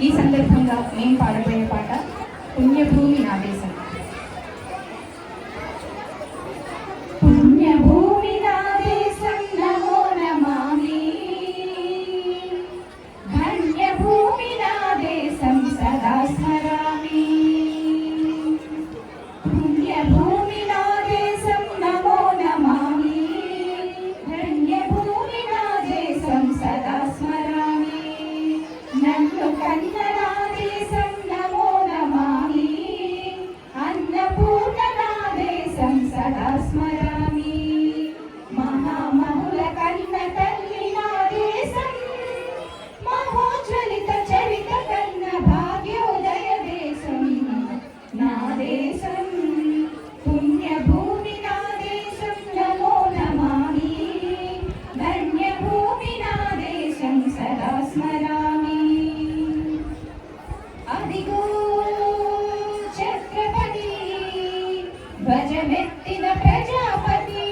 ఈ సందర్భంగా మేము పాడబోయే పాట పుణ్యభూమి నా దేశం. పుణ్యభూమి నా దేశం నమో నమామి, ధన్యభూమి నా దేశం సదా స్మరామి. పుణ్యభూమి నా దేశం నమో నమామి, ధన్యభూమి నా దేశం సదా స్మరామి. నన్ను కన్న నా దేశం నమో నమామి, అన్నపూర్ణ నా దేశం సదా స్మరామి. మహామహుల కన్న తల్లి నా దేశం, మహోజ్వలిత చరిత కన్న భాగ్యోదయ దేశం నా దేశం. పుణ్యభూమి నా దేశం నమో నమామి, ధన్యభూమి నా దేశం సదా స్మరామి. అదిగో ఛత్రపతి ధ్వజమెత్తిన ప్రజాపతి,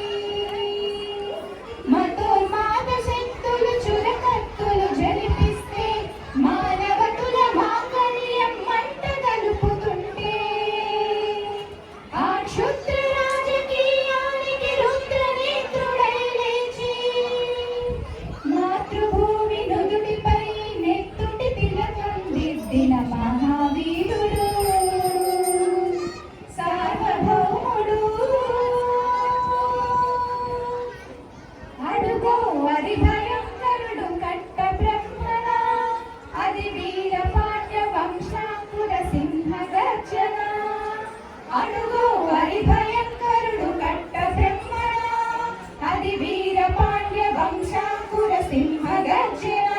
మతోన్మాద శక్తులు చురకత్తులు జరిపిస్తే మానవతుల మాంగళ్యం మంట గలుపుతుంటే, ఆ క్షుద్ర రాజకీయానికి రుద్రనేత్రుడై లేచి మాతృభూమి నుదుటిపై నెత్తుటి తిలకం దిద్దిన మహావీరుడు సార్వభౌముడు. అడుగో అది భయంకరుడు కట్ట బ్రహ్మణ, అది వీర పాండ్య వంశాంకుర సింహ గర్జన. అడుగో అది భయంకరుడు కట్ట బ్రహ్మణ, అది వీర పాండ్య వంశాంకుర సింహ గర్జన.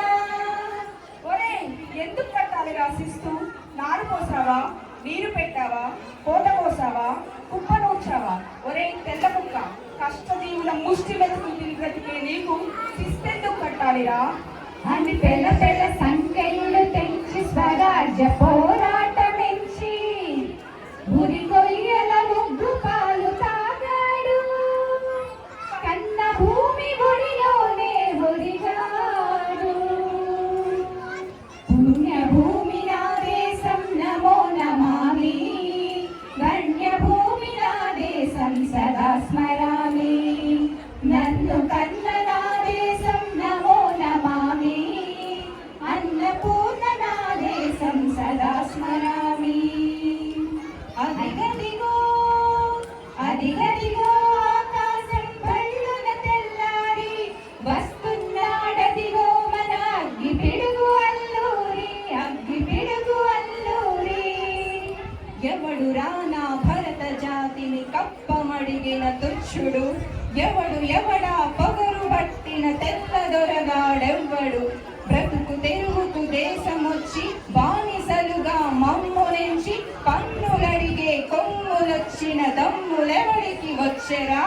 ఎందుకు కట్టాలి రాసిస్తూ? నారు పోసావా, నీరు పెట్టావా, కోట కోసావా, కుప్ప నూర్చావా? ఒరే తెల్ల కుక్క, కష్టజీవుల ముష్టి వెతుకులు బ్రతికే నీకు శిస్తెందుకు కట్టాలిరా? అని పెళ్ళ పెళ్ళ సంఖ్యలు తెంచి స్వరాజ్య పోరాటమించి ఉరి కొయ్యల ముగ్గు పాలు తాగాడు, కన్న భూమి ఒడిలోనే ఒరిగాడు. పుణ్యభూమి నా దేశం నమో నమామి, ధన్యభూమి నా దేశం సదా స్మరామి. నన్ను కన్న నా దేశం నమో నమామి, అన్నపూర్ణ నా దేశం సదా స్మరామి. అదిగదిగో అదిగదిగో ఆకాశం భళ్ళున తెల్లారి వస్తున్నాడదిగో మన అగ్గి పిడుగు అల్లూరి, అగ్గి పిడుగు అల్లూరి. ఎవడు రానా భరత జాతిని కప్పమడిగిన తుచ్చుడు, ఎవడు ఎవడా పొగరు పట్టిన తెల్ల దొరగాడెవ్వడు. బ్రతుకు తెరుగుకు దేశమొచ్చి బానిసలుగా మమ్మునించి పన్నులడిగే కొమ్ములొచ్చిన దమ్ములెవడికి వచ్చెరా?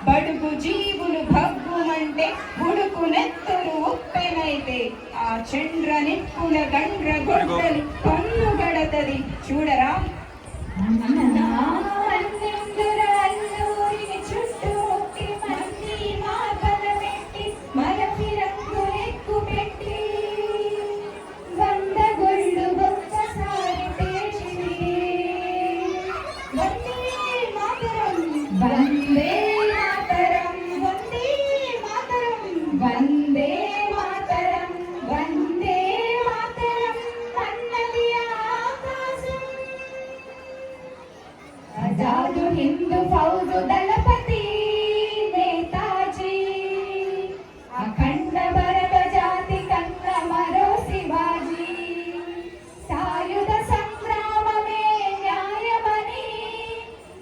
బడుగు జీవులు భగ్గుమంటే ఉడుకు నెత్తురు ఉప్పెనైతే, ఆ చండ్ర నిప్పుల గండ్ర గొడ్డలి పన్ను గడతది చూడరా. అల్లూరిని చుట్టుముట్టి మంది మార్గల పెట్టి మరపి రంగులెక్కు పెట్టి వంద గొళ్ళు ఒక్కసారి పేర్చింది. వందే మాతరం వందే మాతరం వందే మాతరం వందే మాతరం వందే మాతరం అన్నది ఆకాశం. ఆజాదు హిందూ ఫౌజు దళపతి నేతాజీ, అఖండ భరత జాతి కన్న మరో శివాజీ. సాయుధ సంగ్రామమే న్యాయమని,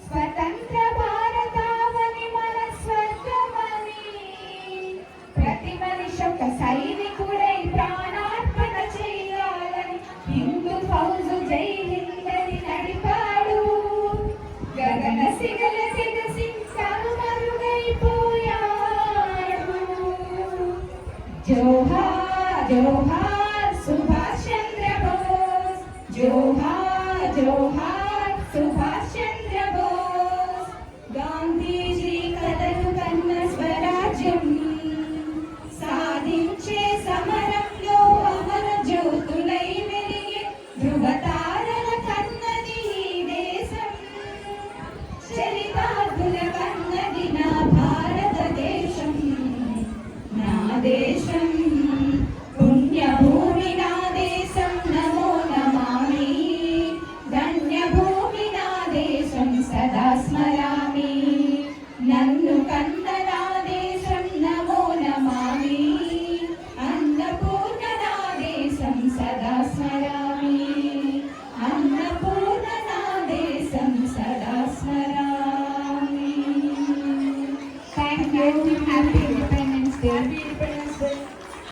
స్వతంత్ర భారతావని మన స్వర్గమని, ప్రతి మనిషి ఒక సైనికుడై ప్రాణార్పణ చేయాలని హిందూ ఫౌజు జై హిందని నడిపాడు. గగన సిగల తెగసి కనుమరుగైపోయాడు. జోహార్ జోహార్ సుభాష్ చంద్ర బోస్, జోహార్ జోహార్ సుభాష్ చంద్ర బోస్. గాంధీజీ కథలు కన్న స్వరాజ్యం సాధించే సమరంలో అమర జ్యోతులై వెలిగే దేశం